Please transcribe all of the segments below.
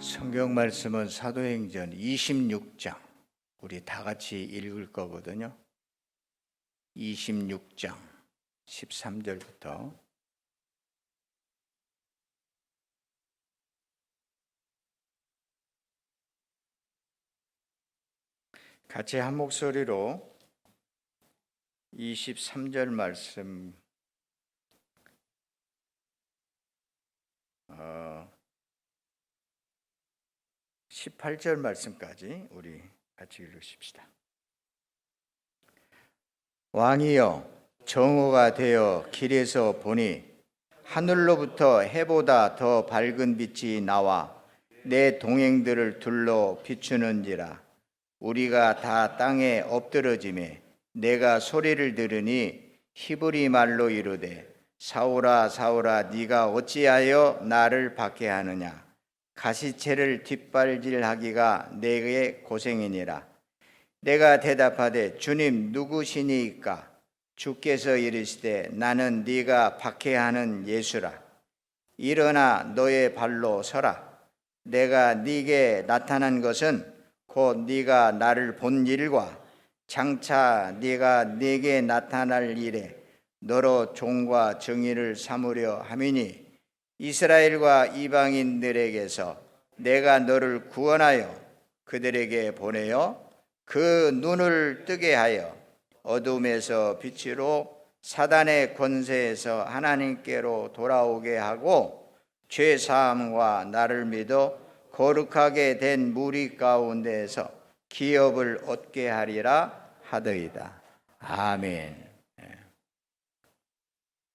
성경 말씀은 사도행전 26장 우리 다 같이 읽을 거거든요. 26장 13절부터 같이 한 목소리로 23절 말씀 18절 말씀까지 우리 같이 읽으십시다. 왕이여, 정오가 되어 길에서 보니 하늘로부터 해보다 더 밝은 빛이 나와 내 동행들을 둘러 비추는지라. 우리가 다 땅에 엎드러지매 내가 소리를 들으니 히브리 말로 이르되 사울아 사울아 네가 어찌하여 나를 박해하느냐. 가시채를 뒷발질하기가 내게 고생이니라. 내가 대답하되 주님 누구시니이까? 주께서 이르시되 나는 네가 박해하는 예수라. 일어나 너의 발로 서라. 내가 네게 나타난 것은 곧 네가 나를 본 일과 장차 네가 네게 나타날 일에 너로 종과 정의를 삼으려 함이니 이스라엘과 이방인들에게서 내가 너를 구원하여 그들에게 보내어 그 눈을 뜨게 하여 어둠에서 빛으로 사단의 권세에서 하나님께로 돌아오게 하고 죄 사함과 나를 믿어 거룩하게 된 무리 가운데에서 기업을 얻게 하리라 하더이다. 아멘.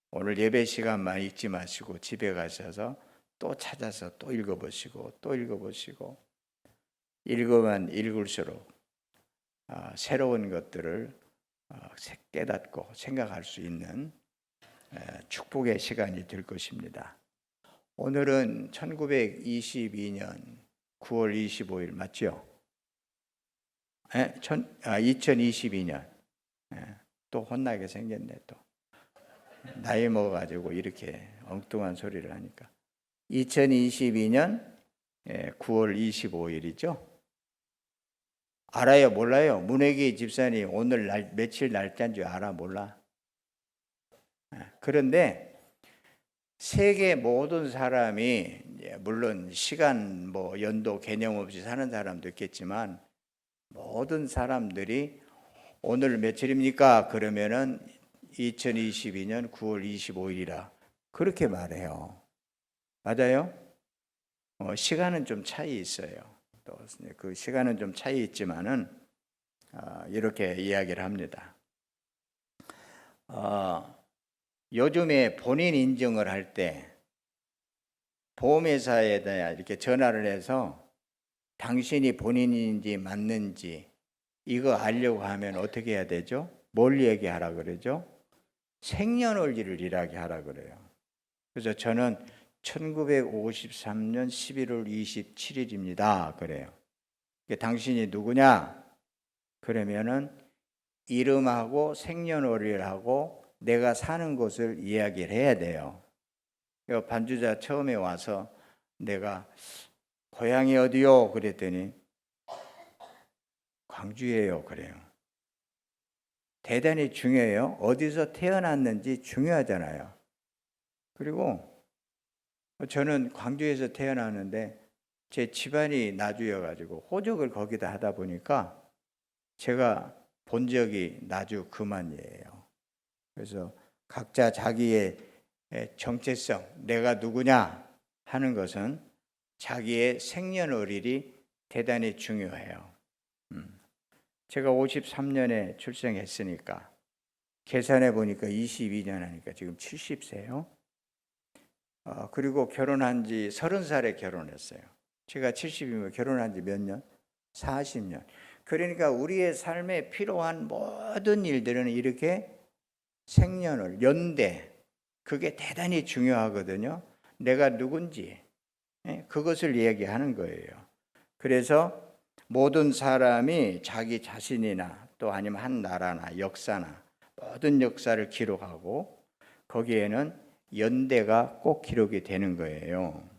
오늘 예배 시간만 읽지 마시고 집에 가셔서 또 찾아서 또 읽어보시고 또 읽어보시고 읽으면 읽을수록 새로운 것들을 깨닫고 생각할 수 있는 축복의 시간이 될 것입니다. 오늘은 1922년 9월 25일 맞죠? 2022년 또 혼나게 생겼네. 또 나이 먹어가지고 이렇게 엉뚱한 소리를 하니까 2022년 9월 25일이죠. 알아요? 몰라요? 문혜기 집사님 오늘 며칠 날짜인 줄 알아? 몰라? 그런데 세계 모든 사람이 물론 시간 연도 개념 없이 사는 사람도 있겠지만 모든 사람들이 오늘 며칠입니까? 그러면은 2022년 9월 25일이라 그렇게 말해요. 맞아요? 시간은 좀 차이 있어요. 또 그 시간은 좀 차이 있지만은 이렇게 이야기를 합니다. 요즘에 본인 인증을 할 때 보험회사에다 이렇게 전화를 해서 당신이 본인인지 맞는지 이거 알려고 하면 어떻게 해야 되죠? 뭘 얘기하라 그러죠? 생년월일을 일하게 하라 그래요. 그래서 저는 1953년 11월 27일입니다. 그래요. 당신이 누구냐? 그러면은 이름하고 생년월일하고 내가 사는 곳을 이야기를 해야 돼요. 반주자 처음에 와서 내가 고향이 어디요? 그랬더니 광주예요. 그래요. 대단히 중요해요. 어디서 태어났는지 중요하잖아요. 그리고 저는 광주에서 태어났는데 제 집안이 나주여가지고 호적을 거기다 하다 보니까 제가 본 적이 나주 그만이에요. 그래서 각자 자기의 정체성, 내가 누구냐 하는 것은 자기의 생년월일이 대단히 중요해요. 제가 53년에 출생했으니까 계산해 보니까 22년 하니까 지금 70세요. 그리고 결혼한 지 30살에 결혼했어요. 제가 70이면 결혼한 지 몇 년? 40년. 그러니까 우리의 삶에 필요한 모든 일들은 이렇게 생년월, 연대, 그게 대단히 중요하거든요. 내가 누군지 그것을 이야기하는 거예요. 그래서 모든 사람이 자기 자신이나 또 아니면 한 나라나 역사나 모든 역사를 기록하고 거기에는 연대가 꼭 기록이 되는 거예요.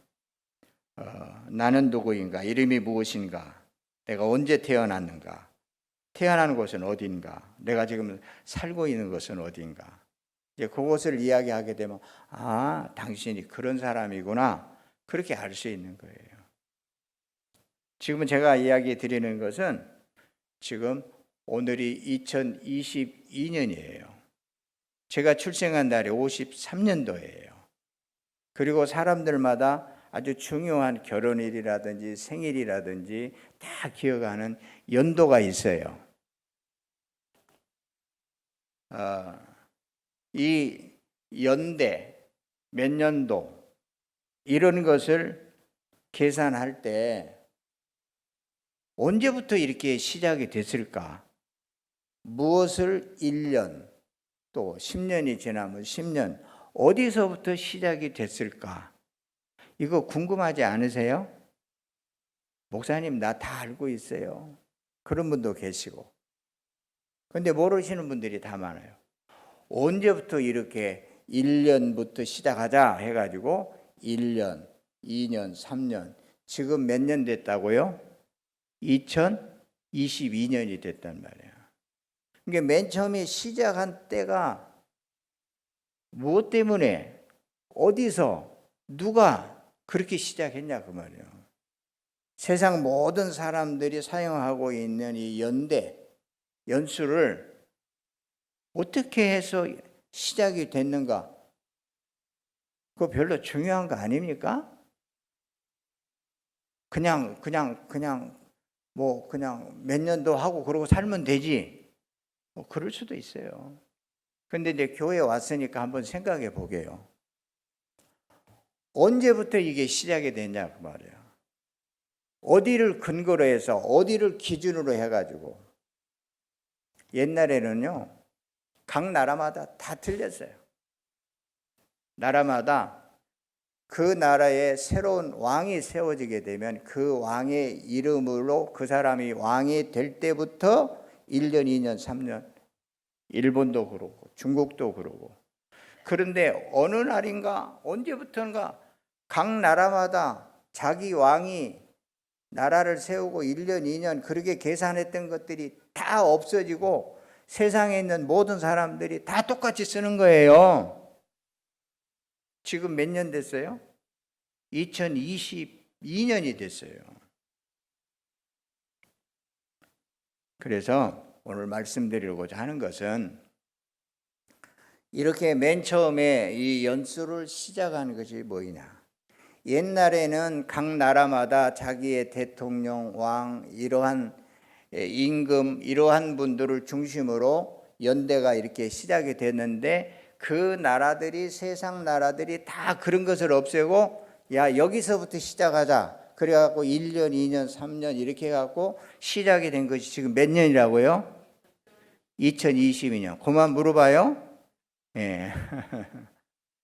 나는 누구인가? 이름이 무엇인가? 내가 언제 태어났는가? 태어난 곳은 어딘가? 내가 지금 살고 있는 곳은 어딘가? 이제 그것을 이야기하게 되면 아, 당신이 그런 사람이구나. 그렇게 알 수 있는 거예요. 지금은 제가 이야기 드리는 것은 지금 오늘이 2022년이에요. 제가 출생한 날이 53년도예요. 그리고 사람들마다 아주 중요한 결혼일이라든지 생일이라든지 다 기억하는 연도가 있어요. 이 연대, 몇 년도 이런 것을 계산할 때 언제부터 이렇게 시작이 됐을까? 무엇을 1년 또 10년이 지나면 10년 어디서부터 시작이 됐을까? 이거 궁금하지 않으세요? 목사님 나 다 알고 있어요. 그런 분도 계시고. 근데 모르시는 분들이 다 많아요. 언제부터 이렇게 1년부터 시작하자 해가지고 1년, 2년, 3년 지금 몇 년 됐다고요? 2022년이 됐단 말이에요. 그러니까 맨 처음에 시작한 때가 무엇 때문에 어디서 누가 그렇게 시작했냐 그 말이에요. 세상 모든 사람들이 사용하고 있는 이 연수를 어떻게 해서 시작이 됐는가? 그거 별로 중요한 거 아닙니까? 그냥 몇 년도 하고 그러고 살면 되지. 그럴 수도 있어요. 근데 이제 교회에 왔으니까 한번 생각해 보게요. 언제부터 이게 시작이 됐냐 그 말이에요. 어디를 근거로 해서 어디를 기준으로 해가지고 옛날에는요 각 나라마다 다 틀렸어요. 나라마다 그 나라에 새로운 왕이 세워지게 되면 그 왕의 이름으로 그 사람이 왕이 될 때부터 1년, 2년, 3년 일본도 그렇고 중국도 그러고 그런데 어느 날인가 언제부턴가 각 나라마다 자기 왕이 나라를 세우고 1년, 2년 그렇게 계산했던 것들이 다 없어지고 세상에 있는 모든 사람들이 다 똑같이 쓰는 거예요. 지금 몇 년 됐어요? 2022년이 됐어요. 그래서 오늘 말씀드리고자 하는 것은 이렇게 맨 처음에 이 연수를 시작하는 것이 뭐냐? 옛날에는 각 나라마다 자기의 대통령, 왕, 이러한 임금, 이러한 분들을 중심으로 연대가 이렇게 시작이 됐는데 그 나라들이 세상 나라들이 다 그런 것을 없애고 야 여기서부터 시작하자. 그래갖고 1년, 2년, 3년 이렇게 해갖고 시작이 된 것이 지금 몇 년이라고요? 2022년. 그만 물어봐요. 예.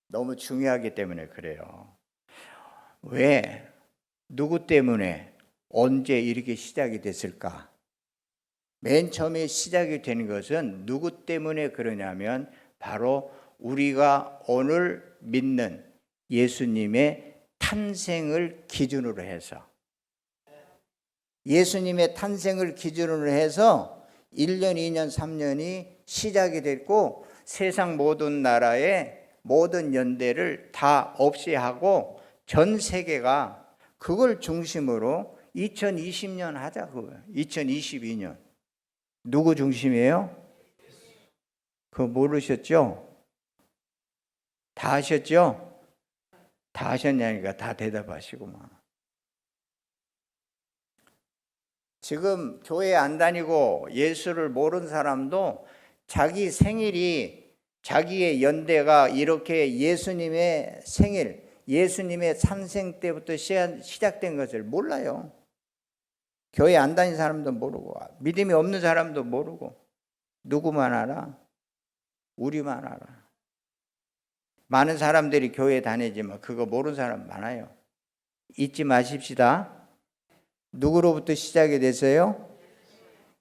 너무 중요하기 때문에 그래요. 왜? 누구 때문에? 언제 이렇게 시작이 됐을까? 맨 처음에 시작이 된 것은 누구 때문에 그러냐면 바로 우리가 오늘 믿는 예수님의 탄생을 기준으로 해서 예수님의 탄생을 기준으로 해서 1년, 2년, 3년이 시작이 됐고 세상 모든 나라의 모든 연대를 다 없이 하고 전 세계가 그걸 중심으로 2020년 하자 그거예요. 2022년. 누구 중심이에요? 그거 모르셨죠? 다 하셨죠? 다 하셨냐니까 다 대답하시고만. 지금 교회 안 다니고 예수를 모르는 사람도 자기 생일이 자기의 연대가 이렇게 예수님의 생일, 예수님의 탄생 때부터 시작된 것을 몰라요. 교회 안 다니는 사람도 모르고 믿음이 없는 사람도 모르고 누구만 알아? 우리만 알아. 많은 사람들이 교회 다니지만 그거 모르는 사람 많아요. 잊지 마십시다. 누구로부터 시작이 됐어요?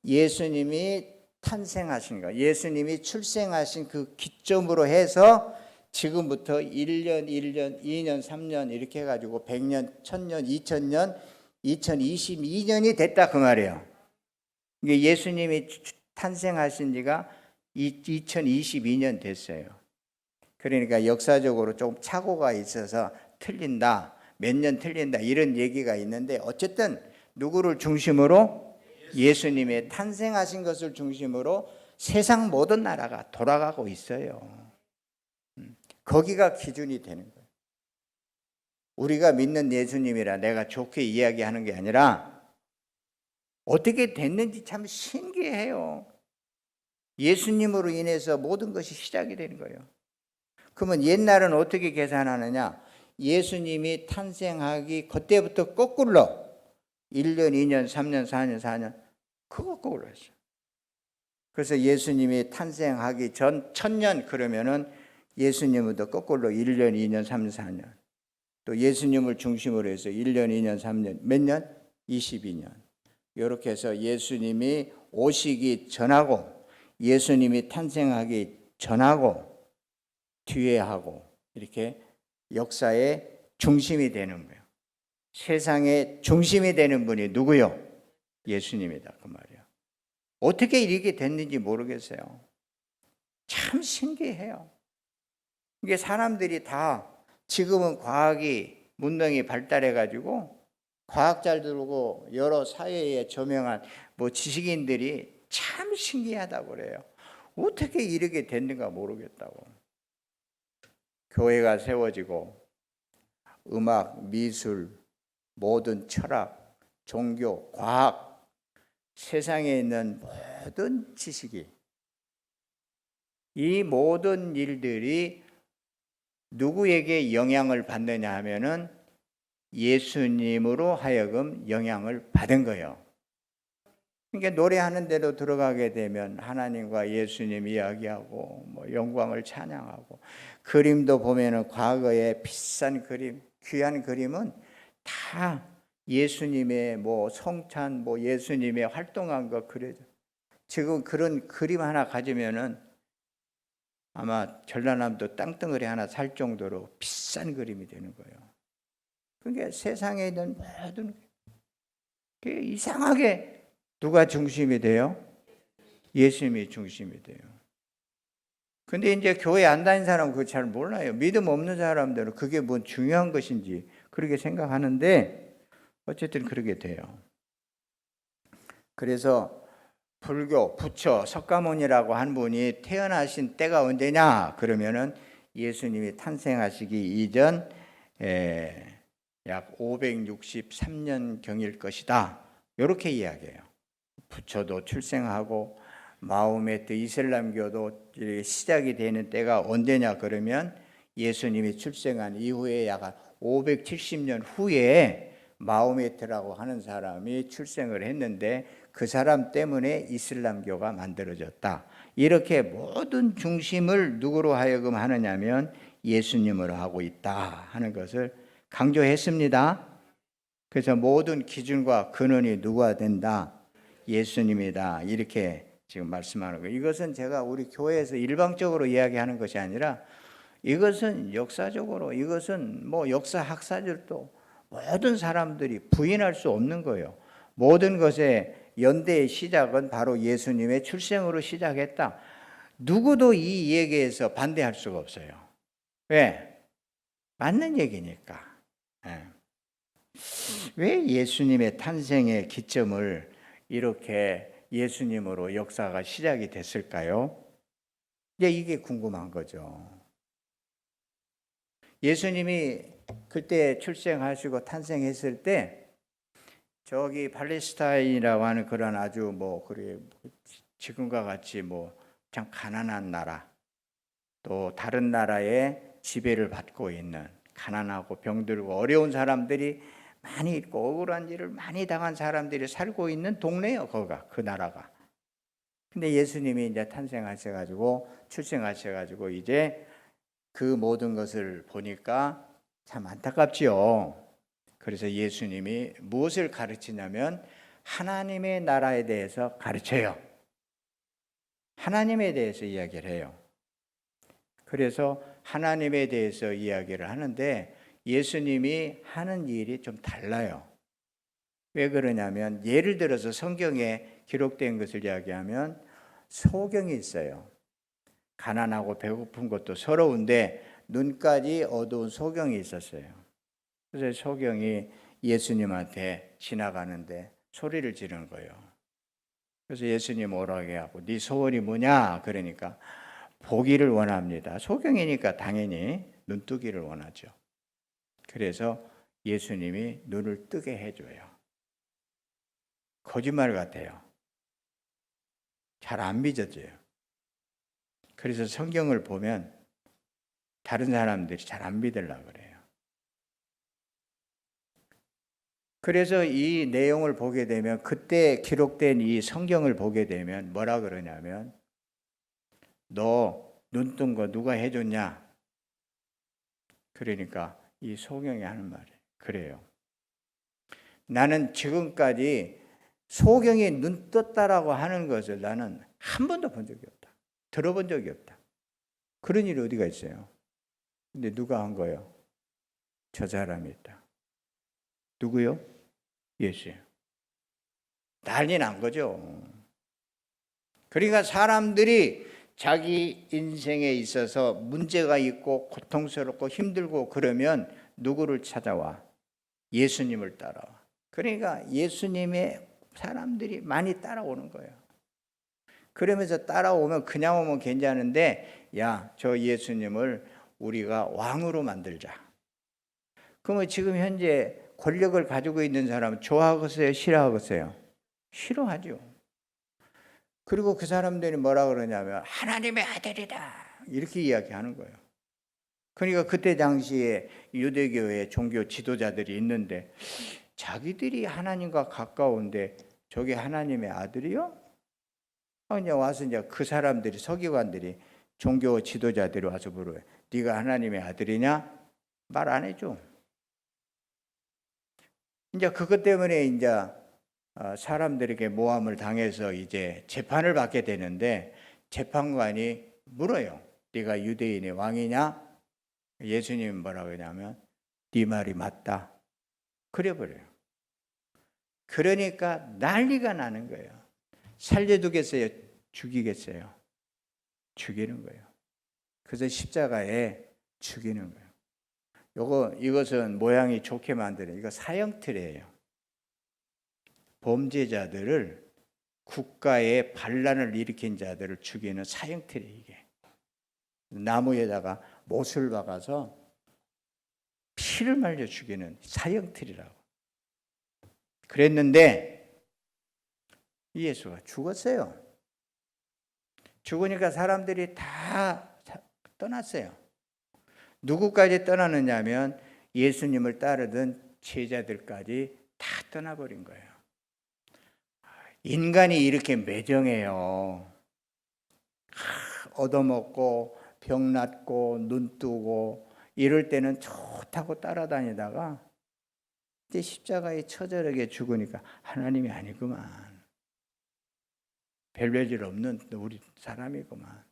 예수님이 탄생하신 거, 예수님이 출생하신 그 기점으로 해서 지금부터 1년, 1년, 2년, 3년 이렇게 해가지고 100년, 1000년, 2000년, 2022년이 됐다 그 말이에요. 이게 예수님이 탄생하신 지가 2022년 됐어요. 그러니까 역사적으로 좀 착오가 있어서 틀린다, 몇 년 틀린다 이런 얘기가 있는데 어쨌든 누구를 중심으로? 예수님의 탄생하신 것을 중심으로 세상 모든 나라가 돌아가고 있어요. 거기가 기준이 되는 거예요. 우리가 믿는 예수님이라 내가 좋게 이야기하는 게 아니라 어떻게 됐는지 참 신기해요. 예수님으로 인해서 모든 것이 시작이 되는 거예요. 그러면 옛날은 어떻게 계산하느냐? 예수님이 탄생하기 그때부터 거꾸로 1년, 2년, 3년, 4년, 4년 그거 거꾸로 했어요. 그래서 예수님이 탄생하기 전 1000년 그러면은 예수님부터 거꾸로 1년, 2년, 3년, 4년. 또 예수님을 중심으로 해서 1년, 2년, 3년. 몇 년? 22년. 이렇게 해서 예수님이 오시기 전하고 예수님이 탄생하기 전하고 뒤에 하고 이렇게 역사의 중심이 되는 거예요. 세상의 중심이 되는 분이 누구요? 예수님이다 그 말이에요. 어떻게 이렇게 됐는지 모르겠어요. 참 신기해요. 이게 사람들이 다 지금은 과학이 문명이 발달해가지고 과학자들고 여러 사회에 저명한 뭐 지식인들이 참 신기하다고 그래요. 어떻게 이렇게 됐는가 모르겠다고. 교회가 세워지고 음악, 미술, 모든 철학, 종교, 과학, 세상에 있는 모든 지식이 이 모든 일들이 누구에게 영향을 받느냐 하면은 예수님으로 하여금 영향을 받은 거예요. 그러니까 노래하는 데도 들어가게 되면 하나님과 예수님 이야기하고 뭐 영광을 찬양하고 그림도 보면은 과거에 비싼 그림, 귀한 그림은 다 예수님의 뭐 성찬, 뭐 예수님의 활동한 거 그려져. 지금 그런 그림 하나 가지면은 아마 전라남도 땅덩어리 하나 살 정도로 비싼 그림이 되는 거예요. 그러니까 세상에 있는 모든 게 이상하게 누가 중심이 돼요? 예수님이 중심이 돼요. 근데 이제 교회 안 다니는 사람은 그거 잘 몰라요. 믿음 없는 사람들은 그게 뭐 중요한 것인지 그렇게 생각하는데 어쨌든 그렇게 돼요. 그래서 불교, 부처, 석가모니라고 한 분이 태어나신 때가 언제냐? 그러면은 예수님이 탄생하시기 이전 약 563년 경일 것이다. 이렇게 이야기해요. 부처도 출생하고 마호메트 이슬람교도 시작이 되는 때가 언제냐 그러면 예수님이 출생한 이후에 약 570년 후에 마호메트라고 하는 사람이 출생을 했는데 그 사람 때문에 이슬람교가 만들어졌다. 이렇게 모든 중심을 누구로 하여금 하느냐면 예수님으로 하고 있다 하는 것을 강조했습니다. 그래서 모든 기준과 근원이 누가 된다? 예수님이다. 이렇게 지금 말씀하는 거예요. 이것은 제가 우리 교회에서 일방적으로 이야기하는 것이 아니라 이것은 역사적으로 이것은 뭐 역사 학사들도 모든 사람들이 부인할 수 없는 거예요. 모든 것의 연대의 시작은 바로 예수님의 출생으로 시작했다. 누구도 이 얘기에서 반대할 수가 없어요. 왜? 맞는 얘기니까. 왜 예수님의 탄생의 기점을 이렇게 예수님으로 역사가 시작이 됐을까요? 이게 궁금한 거죠. 예수님이 그때 출생하시고 탄생했을 때 저기 팔레스타인이라고 하는 그런 아주 뭐 그래 지금과 같이 뭐 참 가난한 나라 또 다른 나라의 지배를 받고 있는 가난하고 병들고 어려운 사람들이 많이 있고 억울한 일을 많이 당한 사람들이 살고 있는 동네예요. 거기가 그 나라가. 근데 예수님이 이제 탄생하셔가지고 출생하셔가지고 이제 그 모든 것을 보니까 참 안타깝지요. 그래서 예수님이 무엇을 가르치냐면 하나님의 나라에 대해서 가르쳐요. 하나님에 대해서 이야기를 해요. 그래서 하나님에 대해서 이야기를 하는데 예수님이 하는 일이 좀 달라요. 왜 그러냐면 예를 들어서 성경에 기록된 것을 이야기하면 소경이 있어요. 가난하고 배고픈 것도 서러운데 눈까지 어두운 소경이 있었어요. 그래서 소경이 예수님한테 지나가는데 소리를 지르는 거예요. 그래서 예수님 오라게 하고 네 소원이 뭐냐? 그러니까 보기를 원합니다. 소경이니까 당연히 눈뜨기를 원하죠. 그래서 예수님이 눈을 뜨게 해줘요. 거짓말 같아요. 잘 안 믿어져요. 그래서 성경을 보면 다른 사람들이 잘 안 믿으려고 그래요. 그래서 이 내용을 보게 되면 그때 기록된 이 성경을 보게 되면 뭐라 그러냐면 너 눈 뜬 거 누가 해줬냐? 그러니까 이 소경이 하는 말이 그래요. 나는 지금까지 소경이 눈 떴다라고 하는 것을 나는 한 번도 본 적이 없다. 들어본 적이 없다. 그런 일이 어디가 있어요? 근데 누가 한 거예요? 저 사람이 있다. 누구요? 예수예요. 난리 난 거죠. 그러니까 사람들이 자기 인생에 있어서 문제가 있고 고통스럽고 힘들고 그러면 누구를 찾아와? 예수님을 따라와. 그러니까 예수님의 사람들이 많이 따라오는 거예요. 그러면서 따라오면 그냥 오면 괜찮은데 야, 저 예수님을 우리가 왕으로 만들자. 그러면 지금 현재 권력을 가지고 있는 사람은 좋아하겠어요? 싫어하겠어요? 싫어하죠. 그리고 그 사람들이 뭐라 그러냐면 하나님의 아들이다 이렇게 이야기하는 거예요. 그러니까 그때 당시에 유대교의 종교 지도자들이 있는데 자기들이 하나님과 가까운데 저게 하나님의 아들이요? 이제 와서 이제 그 사람들이 서기관들이 종교 지도자들이 와서 물어요. 네가 하나님의 아들이냐? 말 안 해줘. 이제 그것 때문에 이제 사람들에게 모함을 당해서 이제 재판을 받게 되는데 재판관이 물어요. 네가 유대인의 왕이냐? 예수님이 뭐라고 하냐면 네 말이 맞다. 그래버려요. 그러니까 난리가 나는 거예요. 살려두겠어요? 죽이겠어요? 죽이는 거예요. 그래서 십자가에 죽이는 거예요. 이것은 모양이 좋게 만드는 이거 사형틀이에요. 범죄자들을 국가에 반란을 일으킨 자들을 죽이는 사형틀이에요. 이게 나무에다가 못을 박아서 피를 말려 죽이는 사형틀이라고. 그랬는데 예수가 죽었어요. 죽으니까 사람들이 다 떠났어요. 누구까지 떠나느냐 하면 예수님을 따르던 제자들까지 다 떠나버린 거예요. 인간이 이렇게 매정해요. 얻어먹고 병 낫고 눈 뜨고 이럴 때는 좋다고 따라다니다가 이제 십자가에 처절하게 죽으니까 하나님이 아니구만. 별별 없는 우리 사람이구만.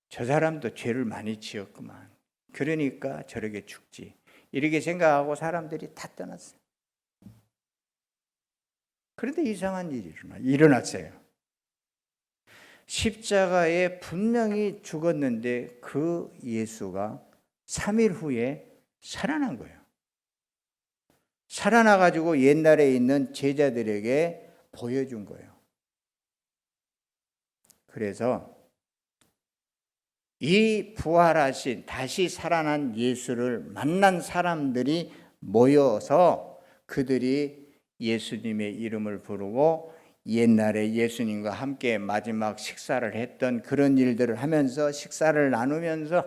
저 사람도 죄를 많이 지었구만. 그러니까 저렇게 죽지. 이렇게 생각하고 사람들이 다 떠났어요. 그런데 이상한 일이 일어났어요. 십자가에 분명히 죽었는데 그 예수가 3일 후에 살아난 거예요. 살아나가지고 옛날에 있는 제자들에게 보여준 거예요. 그래서 이 부활하신 다시 살아난 예수를 만난 사람들이 모여서 그들이 예수님의 이름을 부르고 옛날에 예수님과 함께 마지막 식사를 했던 그런 일들을 하면서 식사를 나누면서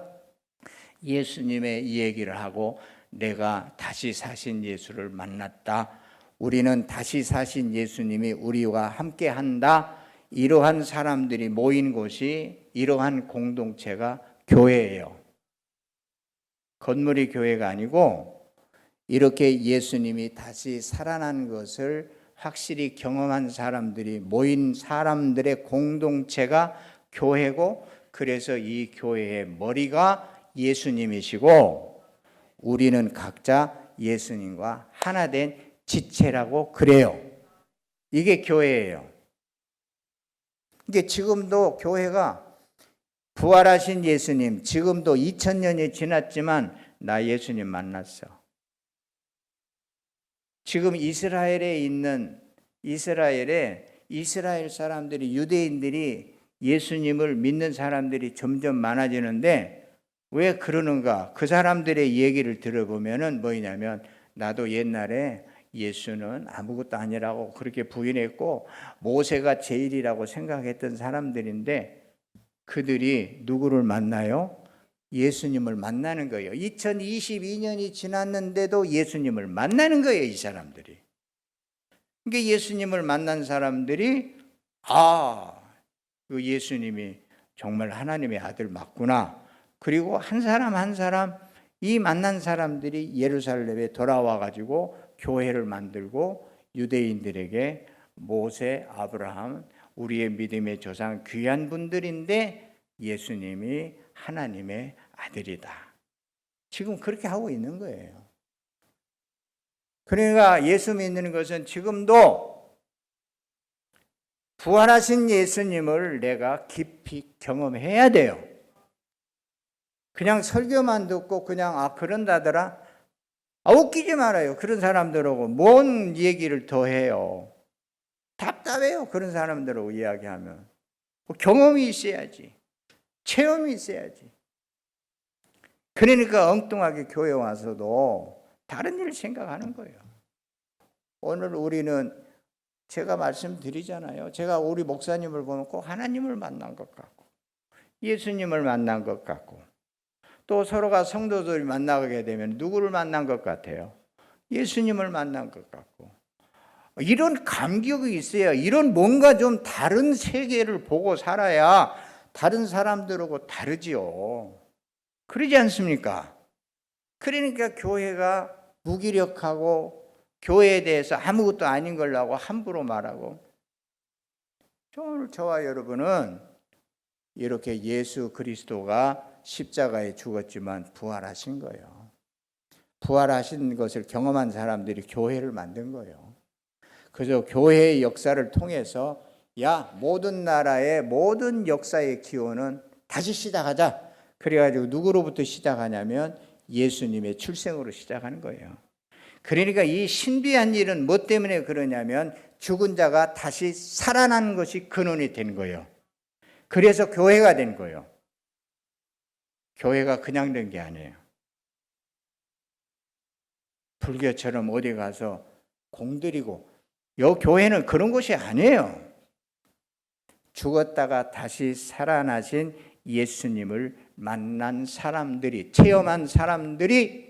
예수님의 이 얘기를 하고 내가 다시 사신 예수를 만났다. 우리는 다시 사신 예수님이 우리와 함께 한다. 이러한 사람들이 모인 곳이 이러한 공동체가 교회예요. 건물이 교회가 아니고 이렇게 예수님이 다시 살아난 것을 확실히 경험한 사람들이 모인 사람들의 공동체가 교회고 그래서 이 교회의 머리가 예수님이시고 우리는 각자 예수님과 하나 된 지체라고 그래요. 이게 교회예요. 이게 지금도 교회가 부활하신 예수님, 지금도 2000년이 지났지만 나 예수님 만났어. 지금 이스라엘에 있는 이스라엘 사람들이, 유대인들이 예수님을 믿는 사람들이 점점 많아지는데 왜 그러는가? 그 사람들의 얘기를 들어보면은 뭐냐면 나도 옛날에 예수는 아무것도 아니라고 그렇게 부인했고 모세가 제일이라고 생각했던 사람들인데 그들이 누구를 만나요? 예수님을 만나는 거예요. 2022년이 지났는데도 예수님을 만나는 거예요, 이 사람들이. 그러니까 예수님을 만난 사람들이 그 예수님이 정말 하나님의 아들 맞구나. 그리고 한 사람 한 사람 이 만난 사람들이 예루살렘에 돌아와 가지고 교회를 만들고 유대인들에게 모세, 아브라함, 우리의 믿음의 조상 귀한 분들인데 예수님이 하나님의 아들이다. 지금 그렇게 하고 있는 거예요. 그러니까 예수 믿는 것은 지금도 부활하신 예수님을 내가 깊이 경험해야 돼요. 그냥 설교만 듣고 그냥 그런다더라. 웃기지 말아요. 그런 사람들하고 뭔 얘기를 더 해요. 답답해요. 그런 사람들하고 이야기하면. 경험이 있어야지. 체험이 있어야지. 그러니까 엉뚱하게 교회 와서도 다른 일을 생각하는 거예요. 오늘 우리는 제가 말씀드리잖아요. 제가 우리 목사님을 보면 꼭 하나님을 만난 것 같고 예수님을 만난 것 같고 또 서로가 성도들이 만나게 되면 누구를 만난 것 같아요? 예수님을 만난 것 같고 이런 감격이 있어야 이런 뭔가 좀 다른 세계를 보고 살아야 다른 사람들하고 다르지요. 그러지 않습니까? 그러니까 교회가 무기력하고 교회에 대해서 아무것도 아닌 걸라고 함부로 말하고 오늘 저와 여러분은 이렇게 예수 그리스도가 십자가에 죽었지만 부활하신 거예요. 부활하신 것을 경험한 사람들이 교회를 만든 거예요. 그래서 교회의 역사를 통해서 모든 나라의 모든 역사의 기원은 다시 시작하자. 그래가지고 누구로부터 시작하냐면 예수님의 출생으로 시작하는 거예요. 그러니까 이 신비한 일은 뭐 때문에 그러냐면 죽은 자가 다시 살아난 것이 근원이 된 거예요. 그래서 교회가 된 거예요. 교회가 그냥 된 게 아니에요. 불교처럼 어디 가서 공들이고 교회는 그런 곳이 아니에요. 죽었다가 다시 살아나신 예수님을 만난 사람들이 체험한 사람들이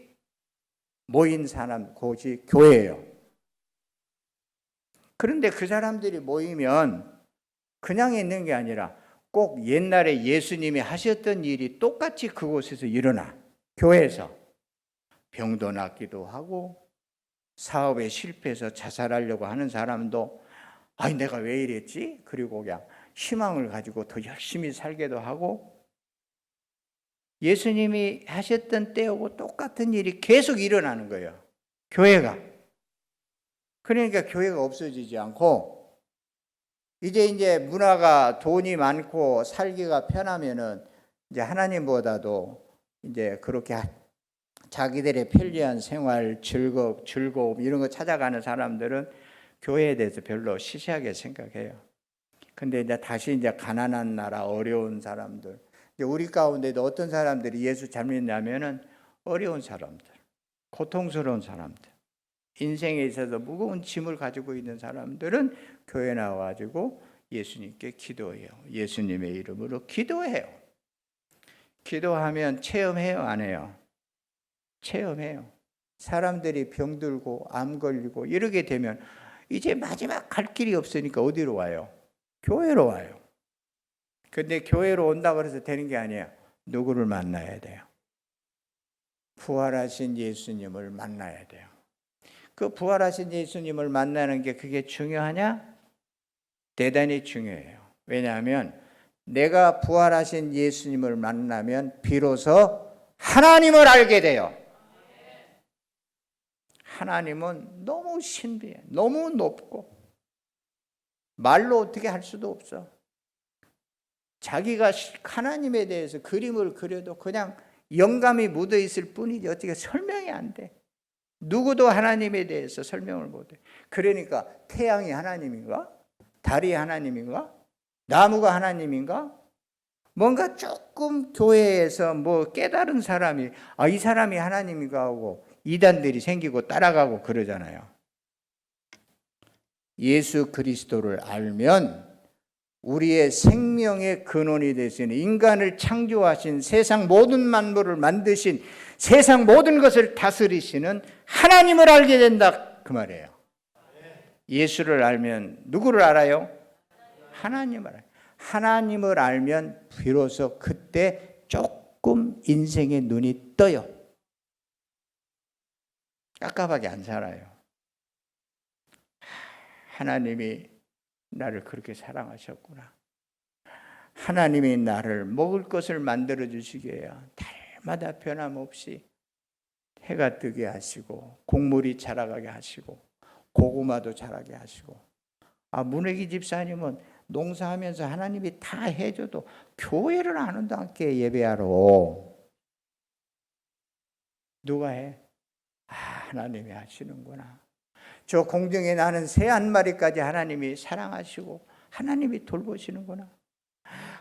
모인 곳이 교회예요. 그런데 그 사람들이 모이면 그냥 있는 게 아니라 꼭 옛날에 예수님이 하셨던 일이 똑같이 그곳에서 일어나. 교회에서 병도 낫기도 하고 사업에 실패해서 자살하려고 하는 사람도 내가 왜 이랬지? 그리고 그냥 희망을 가지고 더 열심히 살기도 하고 예수님이 하셨던 때하고 똑같은 일이 계속 일어나는 거예요. 교회가. 그러니까 교회가 없어지지 않고 이제 문화가 돈이 많고 살기가 편하면은 이제 하나님보다도 이제 그렇게 자기들의 편리한 생활, 즐거움 이런 거 찾아가는 사람들은 교회에 대해서 별로 시시하게 생각해요. 근데 다시 가난한 나라, 어려운 사람들, 우리 가운데도 어떤 사람들이 예수 잘 믿냐면은 어려운 사람들, 고통스러운 사람들, 인생에 있어서 무거운 짐을 가지고 있는 사람들은 교회 나와가지고 예수님께 기도해요. 예수님의 이름으로 기도해요. 기도하면 체험해요, 안 해요? 체험해요. 사람들이 병들고 암 걸리고 이러게 되면 이제 마지막 갈 길이 없으니까 어디로 와요? 교회로 와요. 근데 교회로 온다고 해서 되는 게 아니에요. 누구를 만나야 돼요? 부활하신 예수님을 만나야 돼요. 그 부활하신 예수님을 만나는 게 그게 중요하냐? 대단히 중요해요. 왜냐하면 내가 부활하신 예수님을 만나면 비로소 하나님을 알게 돼요. 하나님은 너무 신비해. 너무 높고 말로 어떻게 할 수도 없어. 자기가 하나님에 대해서 그림을 그려도 그냥 영감이 묻어 있을 뿐이지 어떻게 설명이 안 돼. 누구도 하나님에 대해서 설명을 못 해. 그러니까 태양이 하나님인가? 달이 하나님인가? 나무가 하나님인가? 뭔가 조금 교회에서 뭐 깨달은 사람이 이 사람이 하나님인가 하고 이단들이 생기고 따라가고 그러잖아요. 예수 그리스도를 알면 우리의 생명의 근원이 되시는 인간을 창조하신 세상 모든 만물을 만드신 세상 모든 것을 다스리시는 하나님을 알게 된다 그 말이에요. 예수를 알면 누구를 알아요? 하나님을 알아요. 하나님을 알면 비로소 그때 조금 인생의 눈이 떠요. 깝깝하게 안 살아요. 하나님이 나를 그렇게 사랑하셨구나. 하나님이 나를 먹을 것을 만들어 주시게요. 달마다 변함없이 해가 뜨게 하시고 곡물이 자라가게 하시고 고구마도 자라게 하시고 문혜기 집사님은 농사하면서 하나님이 다 해줘도 교회를 안 온다 함께 예배하러 누가 해? 하나님이 하시는구나. 저 공중에 나는 새 한 마리까지 하나님이 사랑하시고 하나님이 돌보시는구나.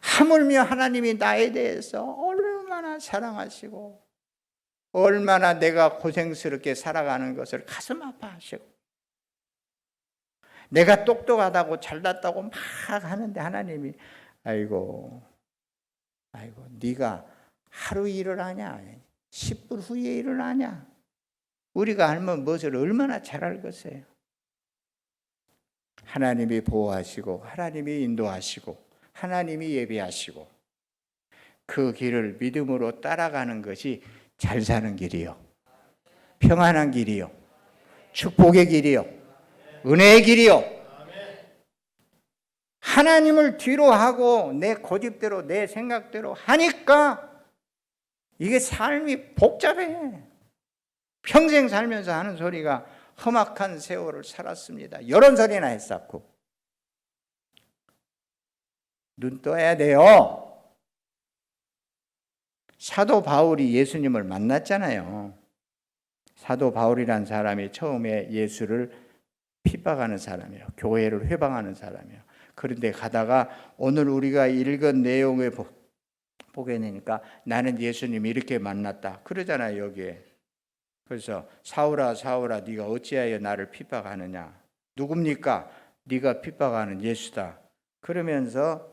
하물며 하나님이 나에 대해서 얼마나 사랑하시고 얼마나 내가 고생스럽게 살아가는 것을 가슴 아파하시고 내가 똑똑하다고 잘났다고 막 하는데 하나님이 아이고 네가 하루 일을 하냐 10분 후에 일을 하냐 우리가 알면 무엇을 얼마나 잘 알겠어요. 하나님이 보호하시고 하나님이 인도하시고 하나님이 예비하시고 그 길을 믿음으로 따라가는 것이 잘 사는 길이요, 평안한 길이요, 축복의 길이요, 은혜의 길이요. 하나님을 뒤로 하고 내 고집대로 내 생각대로 하니까 이게 삶이 복잡해. 평생 살면서 하는 소리가 험악한 세월을 살았습니다. 이런 소리나 했었고 눈 떠야 돼요. 사도 바울이 예수님을 만났잖아요. 사도 바울이란 사람이 처음에 예수를 핍박하는 사람이에요. 교회를 회방하는 사람이에요. 그런데 가다가 오늘 우리가 읽은 내용을 보게 되니까 나는 예수님 이렇게 만났다 그러잖아요. 여기에. 그래서 사울아 사울아 네가 어찌하여 나를 핍박하느냐. 누굽니까? 네가 핍박하는 예수다. 그러면서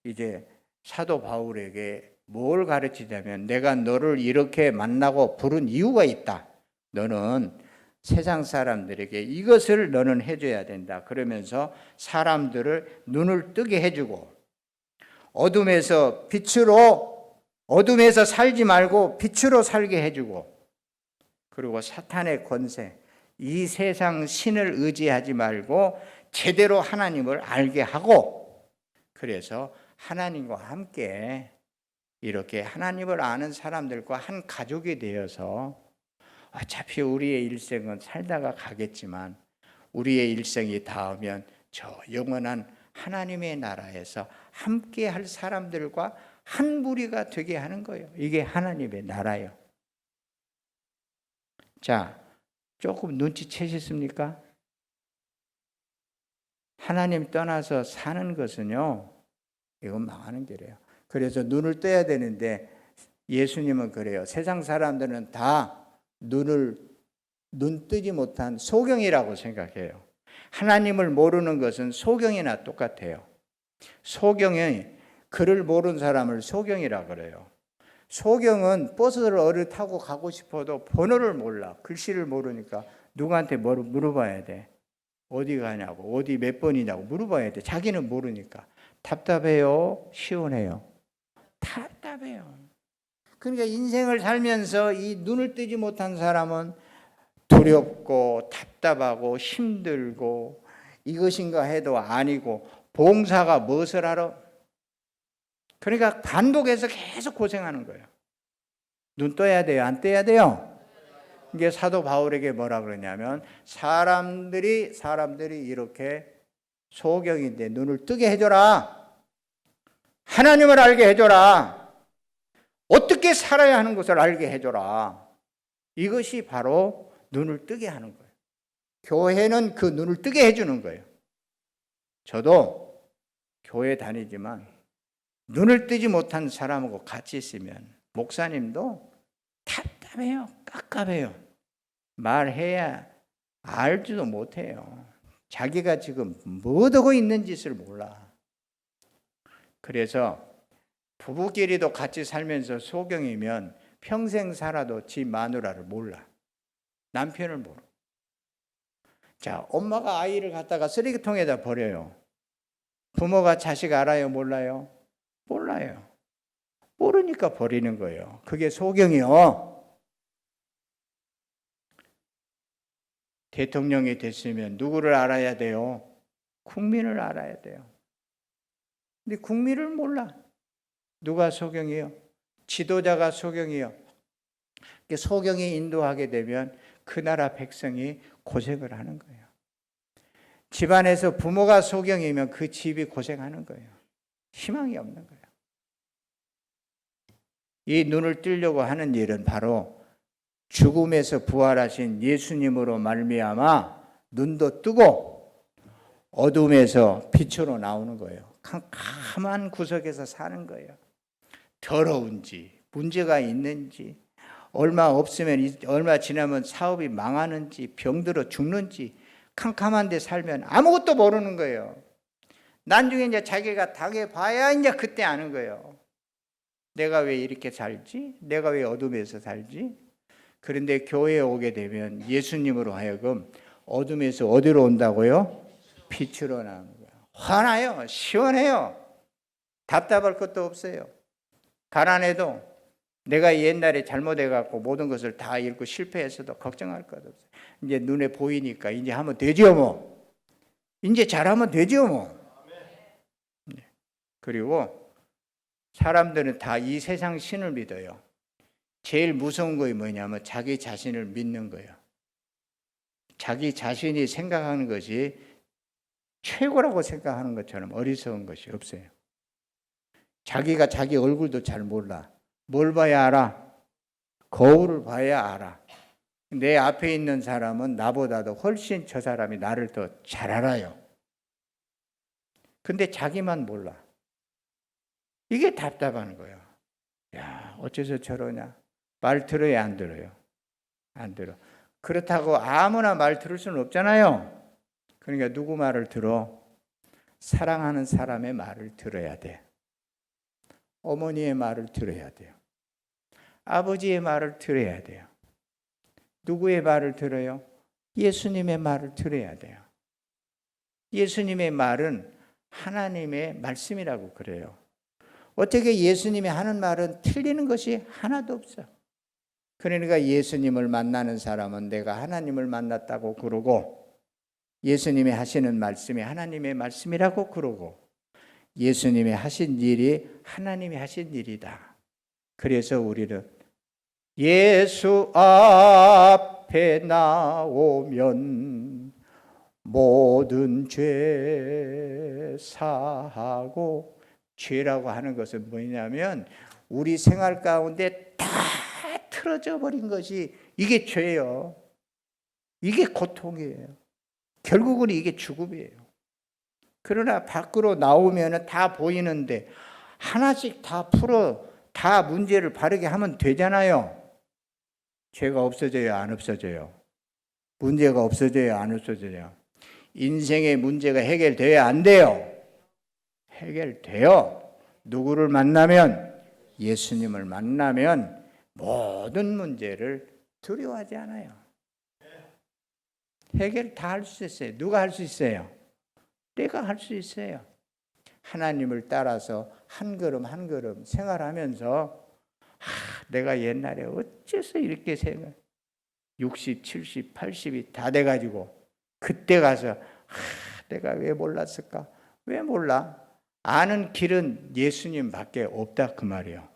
이제 사도 바울에게 뭘 가르치냐면 내가 너를 이렇게 만나고 부른 이유가 있다. 너는 세상 사람들에게 이것을 너는 해줘야 된다. 그러면서 사람들을 눈을 뜨게 해주고 어둠에서 살지 말고 빛으로 살게 해주고 그리고 사탄의 권세, 이 세상 신을 의지하지 말고 제대로 하나님을 알게 하고 그래서 하나님과 함께 이렇게 하나님을 아는 사람들과 한 가족이 되어서 어차피 우리의 일생은 살다가 가겠지만 우리의 일생이 닿으면 저 영원한 하나님의 나라에서 함께 할 사람들과 한 무리가 되게 하는 거예요. 이게 하나님의 나라예요. 자, 조금 눈치채셨습니까? 하나님 떠나서 사는 것은요, 이건 망하는 길이에요. 그래서 눈을 떠야 되는데 예수님은 그래요. 세상 사람들은 다 눈 뜨지 못한 소경이라고 생각해요. 하나님을 모르는 것은 소경이나 똑같아요. 소경이 글을 모르는 사람을 소경이라 그래요. 소경은 버스를 어디 타고 가고 싶어도 번호를 몰라. 글씨를 모르니까 누구한테 물어봐야 돼. 어디 가냐고, 어디 몇 번이냐고 물어봐야 돼. 자기는 모르니까. 답답해요? 시원해요? 답답해요. 그러니까 인생을 살면서 이 눈을 뜨지 못한 사람은 두렵고 답답하고 힘들고 이것인가 해도 아니고 봉사가 무엇을 알아? 그러니까 반복해서 계속 고생하는 거예요. 눈 떠야 돼요? 안 떠야 돼요? 이게 사도 바울에게 뭐라 그러냐면 사람들이 이렇게 소경인데 눈을 뜨게 해줘라. 하나님을 알게 해줘라. 어떻게 살아야 하는 것을 알게 해줘라. 이것이 바로 눈을 뜨게 하는 거예요. 교회는 그 눈을 뜨게 해주는 거예요. 저도 교회 다니지만 눈을 뜨지 못한 사람하고 같이 있으면 목사님도 답답해요. 깝깝해요. 말해야 알지도 못해요. 자기가 지금 뭐 하고 있는 짓을 몰라. 그래서 부부끼리도 같이 살면서 소경이면 평생 살아도 지 마누라를 몰라. 남편을 모르. 자, 엄마가 아이를 갖다가 쓰레기통에다 버려요. 부모가 자식 알아요? 몰라요? 몰라요. 모르니까 버리는 거예요. 그게 소경이요. 대통령이 됐으면 누구를 알아야 돼요? 국민을 알아야 돼요. 근데 국민을 몰라. 누가 소경이요? 지도자가 소경이요. 소경이 인도하게 되면 그 나라 백성이 고생을 하는 거예요. 집안에서 부모가 소경이면 그 집이 고생하는 거예요. 희망이 없는 거예요. 이 눈을 뜨려고 하는 일은 바로 죽음에서 부활하신 예수님으로 말미암아 눈도 뜨고 어둠에서 빛으로 나오는 거예요. 캄캄한 구석에서 사는 거예요. 더러운지 문제가 있는지 얼마 없으면 얼마 지나면 사업이 망하는지 병들어 죽는지 캄캄한 데 살면 아무것도 모르는 거예요. 나중에 이제 자기가 당해봐야 이제 그때 아는 거예요. 내가 왜 이렇게 살지? 내가 왜 어둠에서 살지? 그런데 교회에 오게 되면 예수님으로 하여금 어둠에서 어디로 온다고요? 빛으로 나오는 거예요. 환해요. 시원해요. 답답할 것도 없어요. 가난해도 내가 옛날에 잘못해갖고 모든 것을 다 잃고 실패했어도 걱정할 것 없어요. 이제 눈에 보이니까 이제 하면 되지요 뭐. 이제 잘하면 되지요 뭐. 그리고 사람들은 다 이 세상 신을 믿어요. 제일 무서운 것이 뭐냐면 자기 자신을 믿는 거예요. 자기 자신이 생각하는 것이 최고라고 생각하는 것처럼 어리석은 것이 없어요. 자기가 자기 얼굴도 잘 몰라. 뭘 봐야 알아? 거울을 봐야 알아. 내 앞에 있는 사람은 나보다도 훨씬 저 사람이 나를 더 잘 알아요. 근데 자기만 몰라. 이게 답답한 거예요. 야, 어째서 저러냐? 말 들어야 안 들어요? 안 들어. 그렇다고 아무나 말 들을 수는 없잖아요. 그러니까 누구 말을 들어? 사랑하는 사람의 말을 들어야 돼. 어머니의 말을 들어야 돼요. 아버지의 말을 들어야 돼요. 누구의 말을 들어요? 예수님의 말을 들어야 돼요. 예수님의 말은 하나님의 말씀이라고 그래요. 어떻게 예수님이 하는 말은 틀리는 것이 하나도 없어. 그러니까 예수님을 만나는 사람은 내가 하나님을 만났다고 그러고 예수님이 하시는 말씀이 하나님의 말씀이라고 그러고 예수님이 하신 일이 하나님이 하신 일이다. 그래서 우리는 예수 앞에 나오면 모든 죄 사하고 죄라고 하는 것은 뭐냐면 우리 생활 가운데 다 틀어져 버린 것이 이게 죄예요. 이게 고통이에요. 결국은 이게 죽음이에요. 그러나 밖으로 나오면 다 보이는데 하나씩 다 풀어 다 문제를 바르게 하면 되잖아요. 죄가 없어져요, 안 없어져요? 문제가 없어져요, 안 없어져요? 인생의 문제가 해결돼야 안 돼요? 해결돼요. 누구를 만나면? 예수님을 만나면 모든 문제를 두려워하지 않아요. 해결 다 할 수 있어요. 누가 할 수 있어요? 내가 할 수 있어요. 하나님을 따라서 한 걸음 한 걸음 생활하면서 내가 옛날에 어째서 이렇게 생각 60, 70, 80이 다 돼가지고 그때 가서 내가 왜 몰랐을까? 왜 몰라? 아는 길은 예수님밖에 없다 그 말이에요.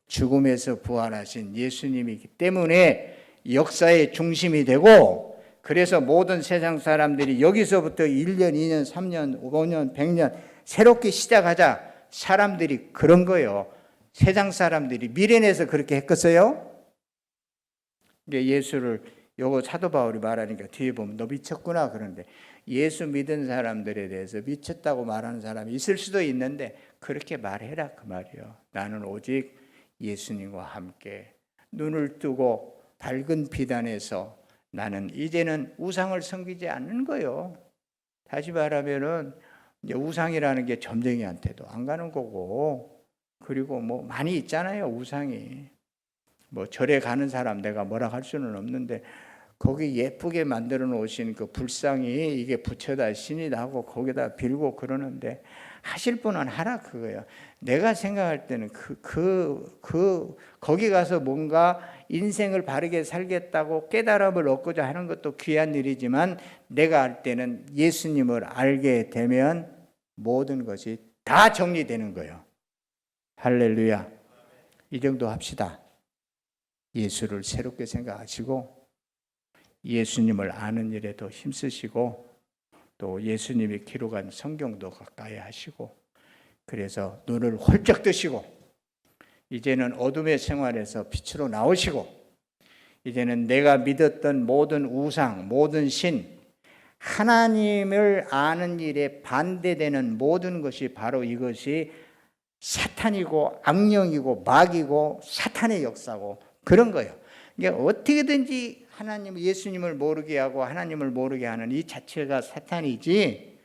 죽음에서 부활하신 예수님이기 때문에 역사의 중심이 되고, 그래서 모든 세상 사람들이 여기서부터 1년, 2년, 3년, 5년, 100년 새롭게 시작하자, 사람들이 그런 거예요. 세상 사람들이 미련해서 그렇게 했겠어요? 예수를, 요거 사도 바울이 말하니까 뒤에 보면 너 미쳤구나 그러는데, 예수 믿은 사람들에 대해서 미쳤다고 말하는 사람이 있을 수도 있는데 그렇게 말해라 그 말이에요. 나는 오직 예수님과 함께 눈을 뜨고 밝은 비단에서 나는 이제는 우상을 섬기지 않는 거예요. 다시 말하면은 이제 우상이라는 게 점쟁이한테도 안 가는 거고, 그리고 뭐 많이 있잖아요 우상이. 뭐 절에 가는 사람 내가 뭐라 할 수는 없는데, 거기 예쁘게 만들어 놓으신 그 불상이 이게 부처다 신이다 하고 거기다 빌고 그러는데, 하실 분은 하라 그거예요. 내가 생각할 때는 거기 가서 뭔가 인생을 바르게 살겠다고 깨달음을 얻고자 하는 것도 귀한 일이지만, 내가 할 때는 예수님을 알게 되면 모든 것이 다 정리되는 거예요. 할렐루야. 이 정도 합시다. 예수를 새롭게 생각하시고 예수님을 아는 일에 더 힘쓰시고, 또 예수님이 기록한 성경도 가까이 하시고, 그래서 눈을 홀쩍 뜨시고 이제는 어둠의 생활에서 빛으로 나오시고, 이제는 내가 믿었던 모든 우상, 모든 신, 하나님을 아는 일에 반대되는 모든 것이 바로 이것이 사탄이고 악령이고 마귀고 사탄의 역사고 그런 거예요. 그러니까 어떻게든지 하나님, 예수님을 모르게 하고 하나님을 모르게 하는 이 자체가 사탄이지,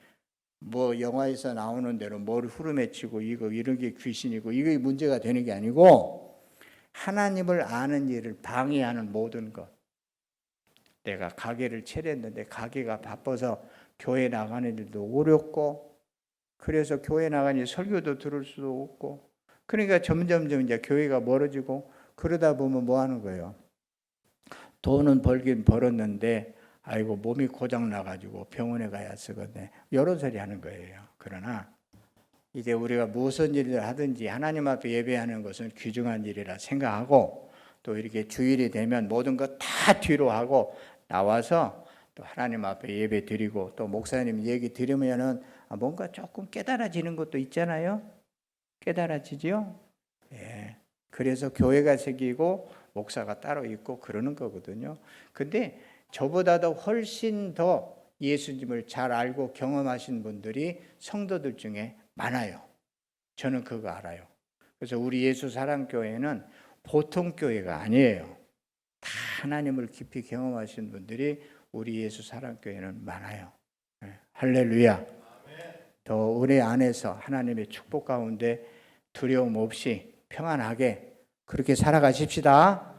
뭐 영화에서 나오는 대로 머리 후르맺히고 이런 게 귀신이고 이게 문제가 되는 게 아니고, 하나님을 아는 일을 방해하는 모든 것. 내가 가게를 차렸는데 가게가 바빠서 교회 나가는 일도 어렵고, 그래서 교회 나가니 설교도 들을 수도 없고, 그러니까 점점점 이제 교회가 멀어지고, 그러다 보면 뭐 하는 거예요? 돈은 벌긴 벌었는데 아이고 몸이 고장 나가지고 병원에 가야 쓰거든요. 이런 소리 하는 거예요. 그러나 이제 우리가 무슨 일을 하든지 하나님 앞에 예배하는 것은 귀중한 일이라 생각하고, 또 이렇게 주일이 되면 모든 것 다 뒤로 하고 나와서 또 하나님 앞에 예배 드리고, 또 목사님 얘기 들으면은 뭔가 조금 깨달아지는 것도 있잖아요. 깨달아지죠? 예. 그래서 교회가 생기고 목사가 따로 있고 그러는 거거든요. 근데 저보다도 훨씬 더 예수님을 잘 알고 경험하신 분들이 성도들 중에 많아요. 저는 그거 알아요. 그래서 우리 예수 사랑교회는 보통 교회가 아니에요. 다 하나님을 깊이 경험하신 분들이 우리 예수 사랑교회는 많아요. 할렐루야. 더 은혜 안에서 하나님의 축복 가운데 두려움 없이 평안하게 그렇게 살아가십시다.